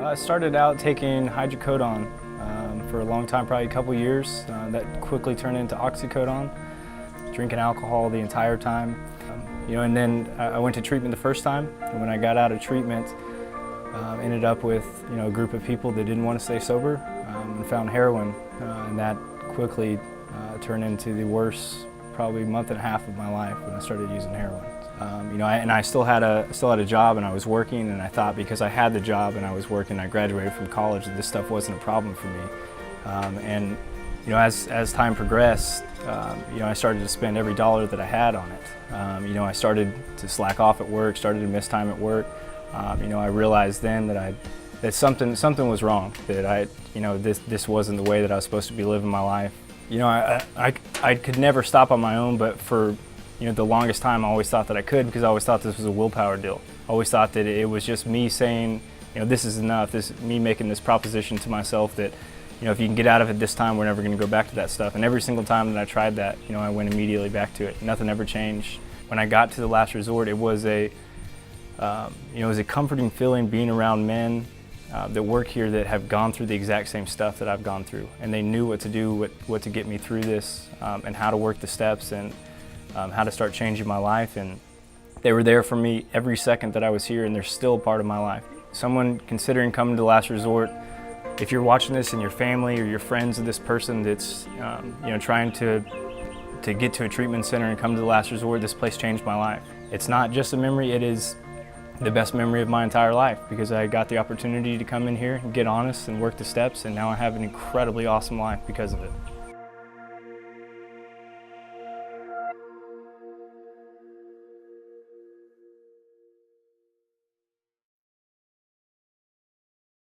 I started out taking hydrocodone for a long time, probably a couple years. That quickly turned into oxycodone, drinking alcohol the entire time. And then I went to treatment the first time, and when I got out of treatment, ended up with a group of people that didn't want to stay sober and found heroin, and that quickly turned into the worst probably month and a half of my life when I started using heroin. I still had a job and I was working, and I thought because I had the job and I was working, I graduated from college, that this stuff wasn't a problem for me. As time progressed, I started to spend every dollar that I had on it. I started to slack off at work, started to miss time at work. I realized then that something was wrong, that this wasn't the way that I was supposed to be living my life. I could never stop on my own, but for the longest time I always thought that I could, because I always thought this was a willpower deal. I always thought that it was just me saying, this is enough, me making this proposition to myself that if you can get out of it this time, we're never going to go back to that stuff. And every single time that I tried that, I went immediately back to it. Nothing ever changed. When I got to the last resort, it was a comforting feeling being around men that work here that have gone through the exact same stuff that I've gone through, and they knew what to do, what to get me through this, and how to work the steps, and how to start changing my life. And they were there for me every second that I was here, and they're still a part of my life. Someone considering coming to Last Resort, if you're watching this and your family or your friends of this person that's trying to get to a treatment center and come to the Last Resort, this place changed my life. It's not just a memory, it is the best memory of my entire life, because I got the opportunity to come in here and get honest and work the steps, and now I have an incredibly awesome life because of it.